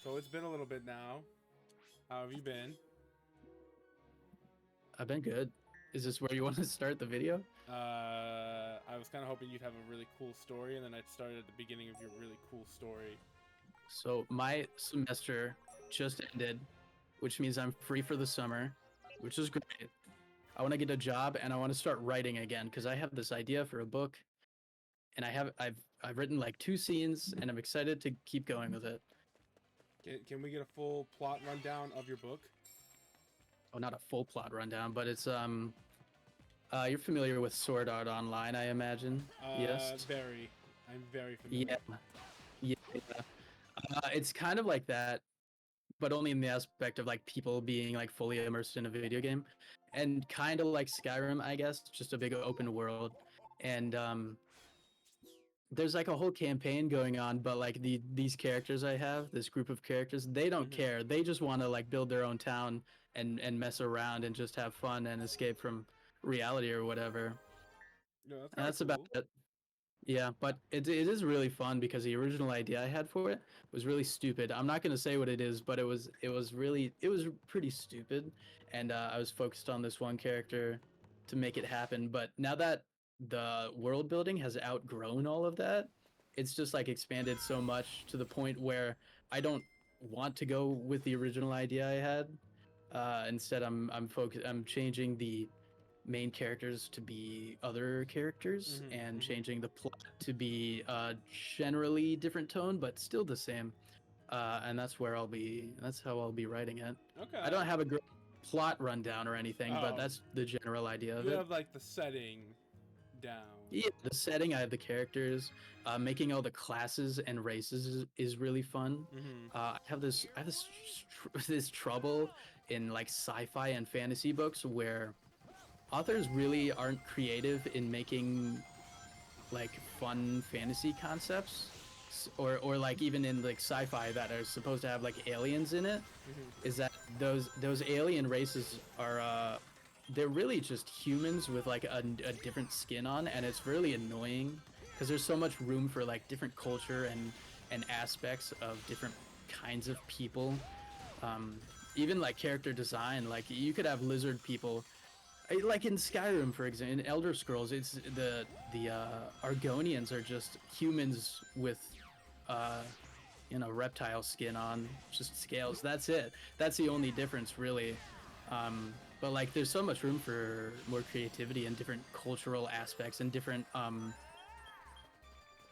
So it's been a little bit now. How have you been? I've been good. Is this where you want to start the video? I was kind of hoping you'd have a really cool story, and then I'd start at the beginning of your really cool story. So my semester just ended, which means I'm free for the summer, which is great. I want to get a job and I want to start writing again because I have this idea for a book, and I've written like 2 scenes, and I'm excited to keep going with it. Can we get a full plot rundown of your book? Oh, not a full plot rundown, but it's you're familiar with Sword Art Online, I imagine. Yes. Very. I'm very Yeah. familiar. Yeah. It's kind of like that, but only in the aspect of like people being like fully immersed in a video game, and kind of like Skyrim, I guess, just a big open world. And there's like a whole campaign going on, but like these characters I have, this group of characters, they don't care. They just want to like build their own town and mess around and just have fun and escape from reality or whatever. No, that's And kind of that's about cool. it. Yeah, but it is really fun because the original idea I had for it was really stupid. I'm not gonna say what it is, but it was pretty stupid, and I was focused on this one character to make it happen. But now that the world building has outgrown all of that, it's just like expanded so much to the point where I don't want to go with the original idea I had. Instead, I'm changing the main characters to be other characters and changing the plot to be generally different tone but still the same, and that's how I'll be writing it. I Okay. don't have a great plot rundown or anything, but Oh, that's the general idea you of it. have like the setting down. Yeah, the setting, I have the characters. Making all the classes and races is really fun. I have this trouble in like sci-fi and fantasy books where authors really aren't creative in making like fun fantasy concepts, or like even in like sci-fi that are supposed to have like aliens in it. Is that those alien races are they're really just humans with like a different skin on, and it's really annoying because there's so much room for like different culture and aspects of different kinds of people. Even like character design, like you could have lizard people like in Skyrim, for example, in Elder Scrolls, it's the Argonians are just humans with, uh, reptile skin on, just scales. That's it. That's the only difference, really. But like, there's so much room for more creativity and different cultural aspects and different, But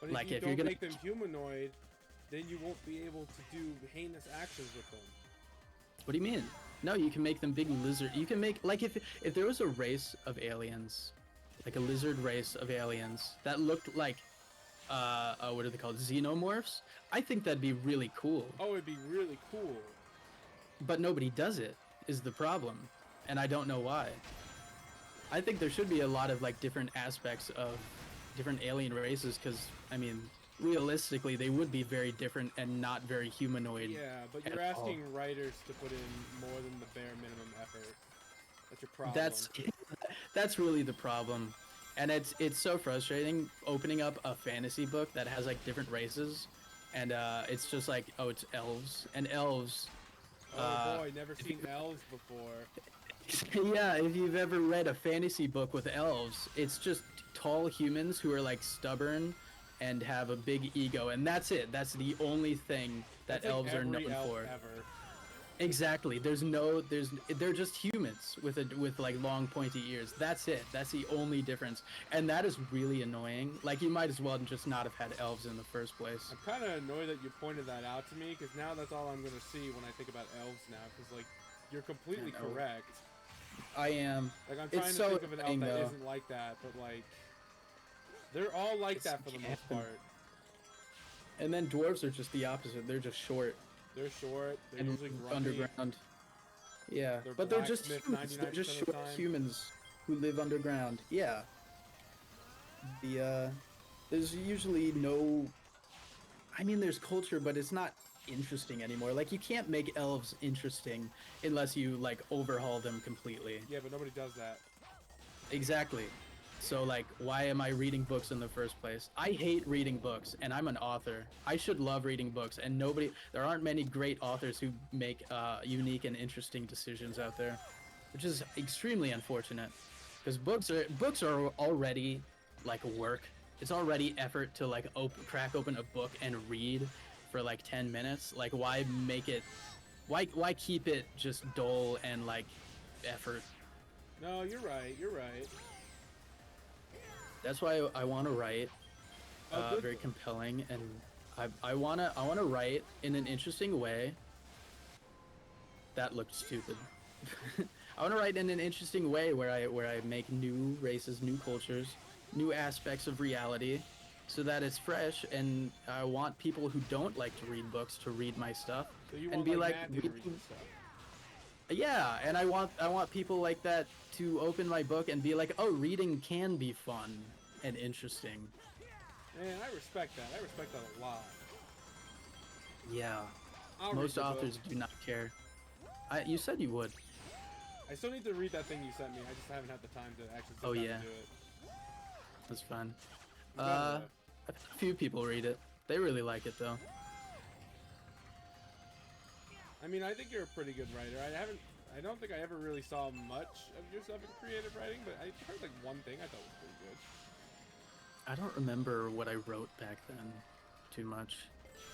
if like you if you're don't gonna, make them humanoid, then you won't be able to do heinous actions with them. what do you mean? No, you can make them big lizard. You can make like if there was a race of aliens, like a lizard race of aliens that looked like what are they called? Xenomorphs. I think that'd be really cool. Oh, it'd be really cool. But nobody does it, is the problem. And I don't know why. I think there should be a lot of like different aspects of different alien races because I mean, realistically, they would be very different and not very humanoid Yeah, but at you're all. asking writers to put in more than the bare minimum effort. That's your problem. That's that's really the problem. And it's so frustrating opening up a fantasy book that has like different races, and it's just like, oh, it's elves and elves. Oh uh boy, never seen elves before. yeah, if you've ever read a fantasy book with elves, it's just tall humans who are like stubborn and have a big ego, and that's it. That's the only thing that That's like elves are every known elf for. ever. Exactly. They're just humans with like long pointy ears. That's it. That's the only difference. And that is really annoying. Like you might as well just not have had elves in the first place. I'm kind of annoyed that you pointed that out to me because now that's all I'm gonna see when I think about elves now. Because like, you're completely And oh, correct. I am. Like I'm It's trying to so think of an elf annoying that though. isn't like that, but like, they're all like It's that for the most canon. part. And then dwarves are just the opposite. They're just short They're short. They're and usually grumpy. underground. Yeah, They're but they're just blacksmith humans. They're just 99% of the short time. humans who live underground. Yeah. There's usually no, I mean, there's culture, but it's not interesting anymore. Like, you can't make elves interesting unless you, like, overhaul them completely. Yeah, but nobody does that. Exactly. So like, why am I reading books in the first place? I hate reading books, and I'm an author. I should love reading books, and there aren't many great authors who make unique and interesting decisions out there, which is extremely unfortunate. Because books are already like work. It's already effort to like crack open a book and read for like 10 minutes. Like, why make it? Why keep it just dull and like effort? No, you're right. You're right. That's why I want to write Good. very compelling, and I wanna write in an interesting way. That looked stupid. I want to write in an interesting way where I make new races, new cultures, new aspects of reality, so that it's fresh. And I want people who don't like to read books to read my stuff So you and want be like like, Matthew to read this stuff? yeah. And I want people like that to open my book and be like, oh, reading can be fun and interesting. Man, I respect that. I respect that a lot. Yeah. I'll Most read the authors book. do not care. You said you would. I still need to read that thing you sent me. I just haven't had the time to actually sit down and do it. That's fun. I'm glad A few people read it. They really like it though. I mean, I think you're a pretty good writer. I don't think I ever really saw much of your stuff in creative writing, but I heard like one thing I thought was pretty good. I don't remember what I wrote back then too much.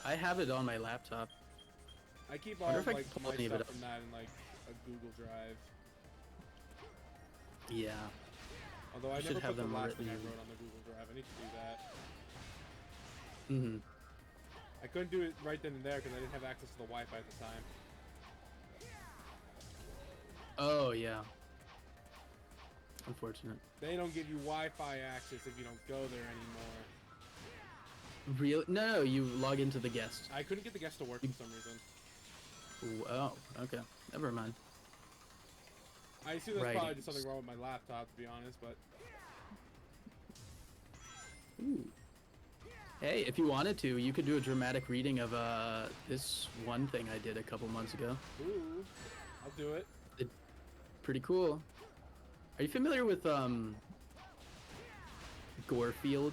I have it on my laptop. I keep Wonder all if I like can pull my any of it stuff up. from that in like a Google Drive. Yeah. Although I should never have put the them last thing I written. wrote on the Google Drive. I need to do that. Mm-hmm. I couldn't do it right then and there because I didn't have access to the Wi-Fi at the time. Oh yeah. Unfortunate. They don't give you Wi-Fi access if you don't go there anymore. Real? No, you log into the guest. I couldn't get the guest to work for some reason. Ooh, oh, okay. Never mind. I assume that's Right. probably just something wrong with my laptop, to be honest, but... Ooh. Hey, if you wanted to, you could do a dramatic reading of this one thing I did a couple months ago. Ooh, I'll do it. Pretty cool. Are you familiar with Gorefield?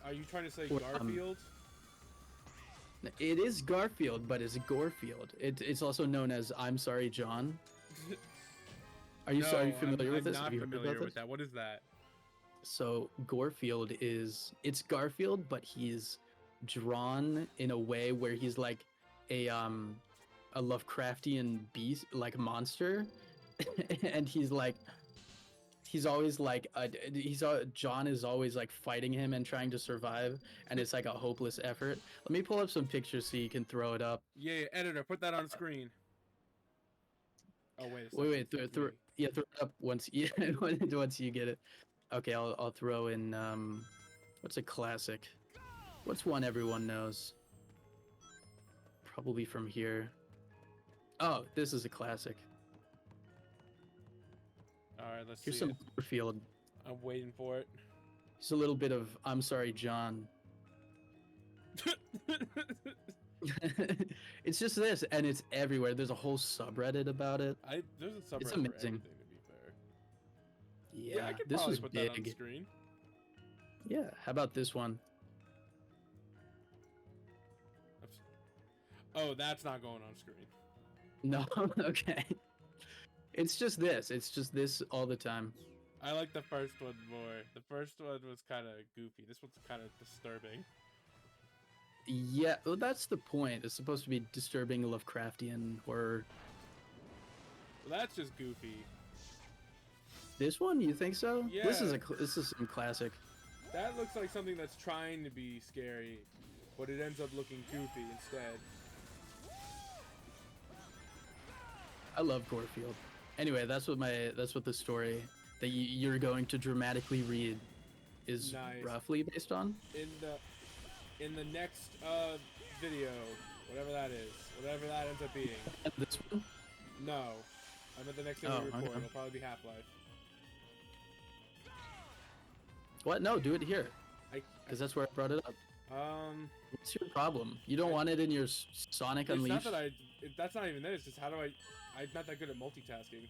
Are you trying to say Or, Garfield? It is Garfield, but it's Gorefield. It's also known as I'm Sorry, John. Are you familiar with this? I'm Have not you heard familiar about with this? that. What is that? So Gorefield it's Garfield, but he's drawn in a way where he's like a Lovecraftian beast, like monster, and he's always like John is always like fighting him and trying to survive, and it's like a hopeless effort. Let me pull up some pictures so you can throw it up. Yeah, editor, put that on screen. Oh, wait a second. Wait, throw it up once once you get it. Okay, I'll throw in what's a classic? What's one everyone knows? Probably from here. Oh, this is a classic. Alright, let's Here's see some it. Garfield. I'm waiting for it. Just a little bit of I'm Sorry, John. It's just this, and it's everywhere. There's a whole subreddit about it. There's a subreddit It's for amazing. everything, to be fair. Yeah, I could this probably was put big. that on the screen. Yeah, how about this one? Oh, that's not going on screen. No, okay. It's just this. It's just this all the time. I like the first one more. The first one was kind of goofy. This one's kind of disturbing. Yeah, well, that's the point. It's supposed to be disturbing Lovecraftian horror. Well, that's just goofy. This one, you think so? Yeah. This is some classic. That looks like something that's trying to be scary, but it ends up looking goofy instead. I love Gorefield. Anyway, that's what the story that you're going to dramatically read is Nice. roughly based on. In the next video, whatever that is, whatever that ends up being. This one? No, I meant the next thing Oh, we record. okay. It'll probably be Half-Life. What? No, do it here, I because that's where I brought it up. What's your problem? You don't want it in your Sonic It's Unleashed? not that that's not even it. It's just how do I'm not that good at multitasking.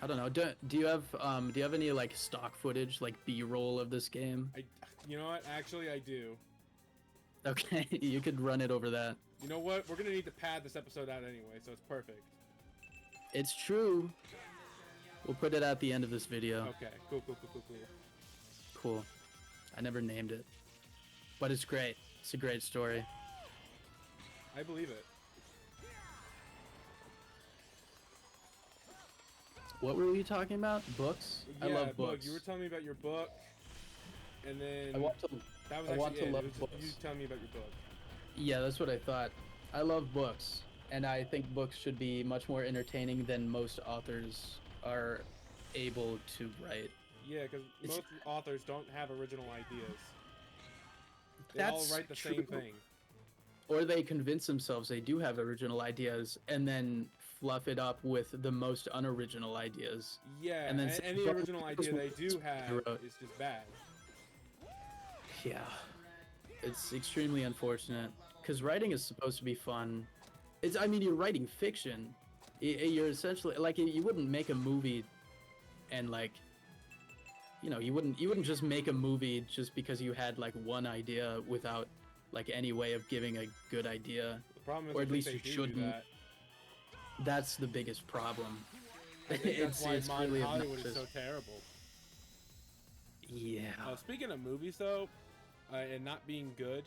I don't know. Do you have any like stock footage, like B-roll of this game? I, you know what? Actually, I do. Okay, you could run it over that. You know what? We're gonna need to pad this episode out anyway, so it's perfect. It's true. We'll put it at the end of this video. Okay, cool, cool, cool, cool, cool. Cool. I never named it, but it's great. It's a great story. I believe it. What were we talking about? Books? Yeah, I love book. books. You were telling me about your book, and then I want to. that was I actually want to it. love It was books. just you telling me about your book. Yeah, that's what I thought. I love books, and I think books should be much more entertaining than most authors are able to write. Yeah, because It's- most authors don't have original ideas. They all That's write the true. same thing. Or they convince themselves they do have original ideas and then fluff it up with the most unoriginal ideas. Yeah, And then and say, any "But original this idea they was do what I have wrote." is just bad. Yeah. It's extremely unfortunate because writing is supposed to be fun. I mean, you're writing fiction. You're essentially like you wouldn't make a movie and like you wouldn't just make a movie just because you had like one idea without like any way of giving a good idea. The problem is, Or I at think least they you do shouldn't. that. That's the biggest problem. I think that's why it's modern really Hollywood is obnoxious. so terrible. Yeah. Speaking of movies, though, and not being good,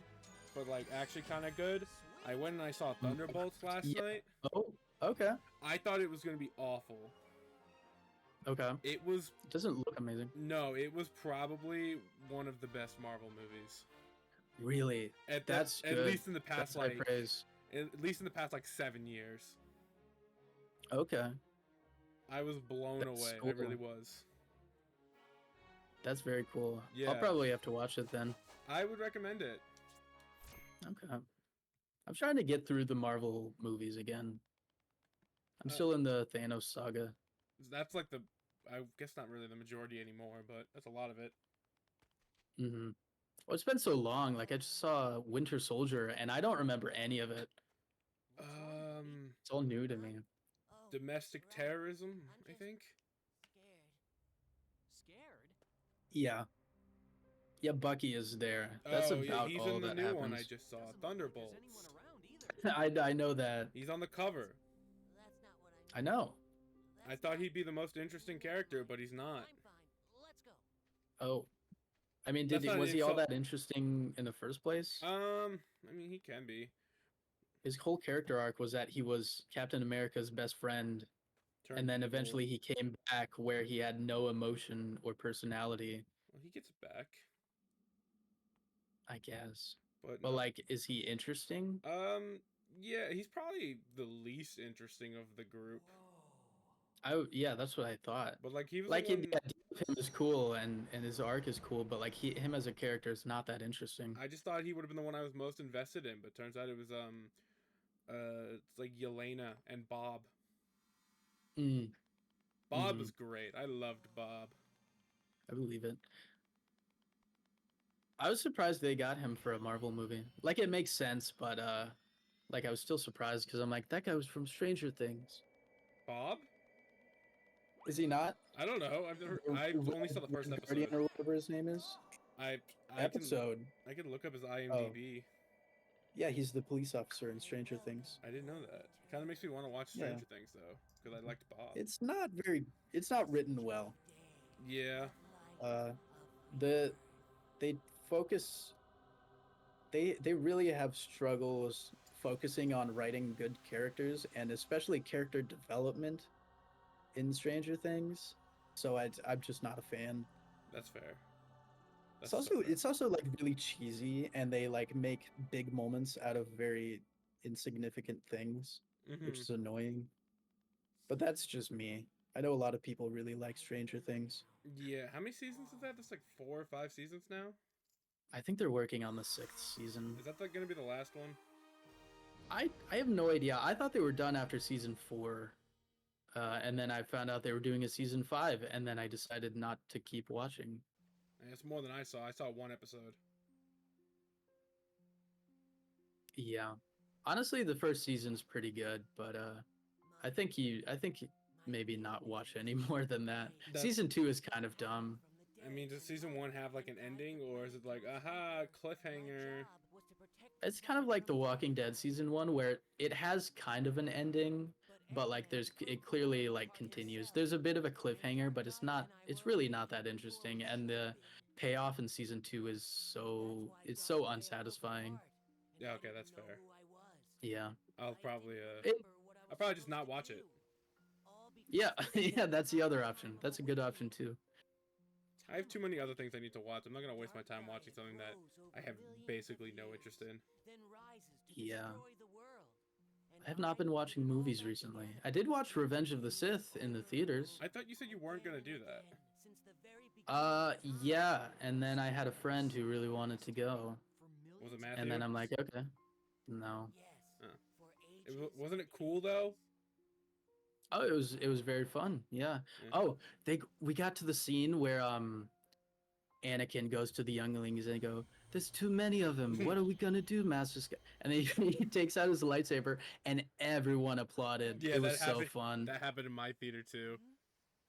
but like actually kind of good, I went and I saw Thunderbolts last Yeah. night. Oh, okay. I thought it was gonna be awful. Okay. It was It doesn't look amazing. no, it was probably one of the best Marvel movies. Really. That's at good. least in the past That's high like praise. at least in the past like 7 years. Okay. I was blown That's away. I cool. really was. That's very cool. Yeah. I'll probably have to watch it then. I would recommend it. Okay. I'm trying to get through the Marvel movies again. I'm Uh, still in the Thanos saga. That's like I guess not really the majority anymore, but that's a lot of it. Mm-hmm. Well, it's been so long. Like I just saw Winter Soldier, and I don't remember any of it. It's all new to me. Domestic terrorism, I think. Scared? Yeah. Yeah, Bucky is there. That's Oh, yeah, about he's all in the that new happens. one I just saw, Doesn't look like there's Thunderbolts. anyone around either. I know that. He's on the cover. That's not what I know. I thought he'd be the most interesting character, but he's not. I'm fine. Let's go. Oh, I mean, That's not was an he all insult. that interesting in the first place? I mean, he can be. His whole character arc was that he was Captain America's best friend, Turned and then evil. eventually he came back where he had no emotion or personality, Well, he gets back, I guess. but But no. like, is he interesting? Yeah, he's probably the least interesting of the group. Yeah, that's what I thought. But like, he was Like the the one. idea of him is cool, and his arc is cool, but like him as a character is not that interesting. I just thought he would have been the one I was most invested in, but turns out it was it's like Yelena and Bob. Mm, Bob Mhm. was great. I loved Bob. I believe it. I was surprised they got him for a Marvel movie. Like it makes sense, but like I was still surprised because I'm like that guy was from Stranger Things. Bob? Is he not? I don't know. I only saw the first Red episode. Guardian or whatever his name is. I Episode. I can look up his IMDb. Yeah, he's the police officer in Stranger Things. I didn't know that. Kind of makes me want to watch Yeah. Stranger Things though, because I liked Bob. It's not written well. Yeah. The they focus they really have struggles focusing on writing good characters and especially character development in Stranger Things. So I'm just not a fan. That's fair. It's That's so also fair. it's also like really cheesy and they like make big moments out of very insignificant things, which Mhm. is annoying. But that's just me. I know a lot of people really like Stranger Things. Yeah. How many seasons is that? That's like 4 or 5 seasons now. I think they're working on the 6th season. Is that like gonna be the last one? I have no idea. I thought they were done after season 4. And then I found out they were doing a season 5, and then I decided not to keep watching. It's more than I saw. I saw 1 episode. Yeah. Honestly, the first season's pretty good, but I think maybe not watch any more than that. That's- Season 2 is kind of dumb. I mean, does season 1 have like an ending, or is it like, aha, cliffhanger? It's kind of like The Walking Dead season 1 where it has kind of an ending, but like it clearly like continues. There's a bit of a cliffhanger, but it's really not that interesting, and the payoff in season 2 is it's so unsatisfying. Yeah, okay, that's fair. Yeah. I'll probably It, I'll probably just not watch it. yeah, yeah, that's the other option. That's a good option too. I have too many other things I need to watch. I'm not gonna waste my time watching something that I have basically no interest in. Yeah. I have not been watching movies recently. I did watch Revenge of the Sith in the theaters. I thought you said you weren't gonna do that. Yeah, and then I had a friend who really wanted to go, Was it Matthew? and then I'm like, okay, no. Wasn't it cool though? Oh, it was very fun. Yeah. Yeah. Oh, we got to the scene where Anakin goes to the younglings and they go, "There's too many of them. What are we gonna do, Master Sky?" And then he takes out his lightsaber, and everyone applauded. Yeah, it was that so happened, fun. That happened in my theater too.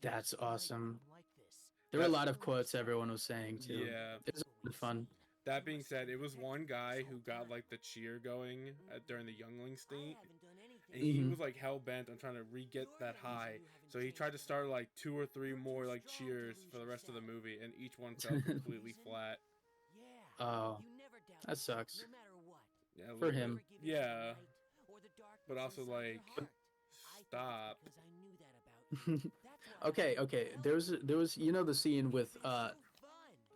That's awesome. There were a lot of quotes everyone was saying too. Yeah. It was really fun. That being said, it was one guy who got like the cheer going during the youngling scene, and he was like hell bent on trying to re-get that high. So he tried to start like 2 or 3 more like cheers for the rest of the movie, and each one fell completely flat. Oh, that sucks. Yeah, For him. Yeah, but also like, stop. Okay. There was the scene with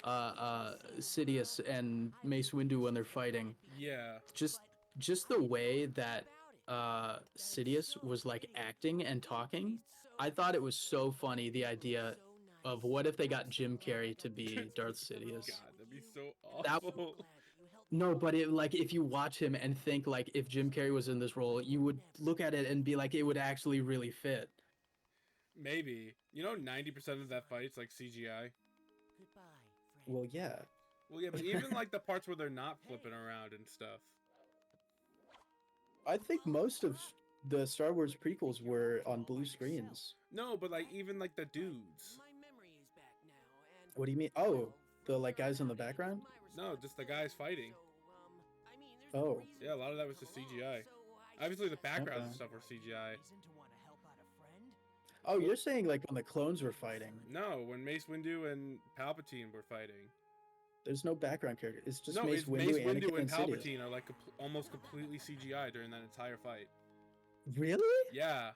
Sidious and Mace Windu when they're fighting. Yeah. Just the way that Sidious was like acting and talking, I thought it was so funny. The idea of what if they got Jim Carrey to be Darth Sidious? God, that'd be so awful. No, but if you watch him and think like if Jim Carrey was in this role, you would look at it and be like it would actually really fit. Maybe. 90% of that fight's like CGI. Well, yeah. Well, yeah, but even like the parts where they're not flipping around and stuff. I think most of the Star Wars prequels were on blue screens. No, but like even like the dudes. What do you mean? Oh, the like guys in the background? No, just the guys fighting. Oh. Yeah, a lot of that was just CGI. Obviously, the backgrounds and stuff were CGI. Oh, you're saying like when the clones were fighting? No, when Mace Windu and Palpatine were fighting. There's no background character. It's just No, Mace it's Windu, Mace Anakin, Windu and Sidious. Palpatine are like almost completely CGI during that entire fight. Really? Yeah.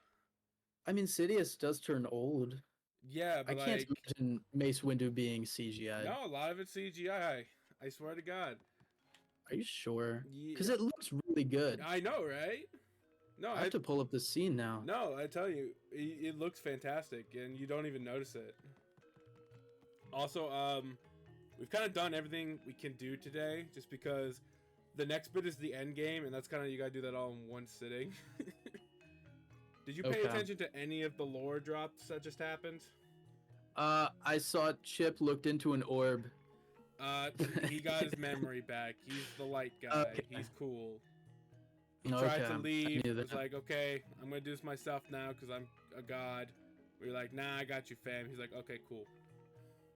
I mean, Sidious does turn old. Yeah, but I can't like, imagine Mace Windu being CGI. no, a lot of it's CGI. I swear to God. Are you sure? Yeah. Because it looks really good. I know, right? No, I have to pull up the scene now. No, I tell you, it looks fantastic, and you don't even notice it. Also, we've kind of done everything we can do today, just because the next bit is the end game, and that's kind of, you gotta do that all in one sitting. Did you pay attention to any of the lore drops that just happened? I saw Chip looked into an orb. He got his memory back. He's the light guy. Okay. He's cool. He tried to leave. He was like, okay, I'm gonna do this myself now because I'm a god. We were like, nah, I got you, fam. He's like, okay, cool.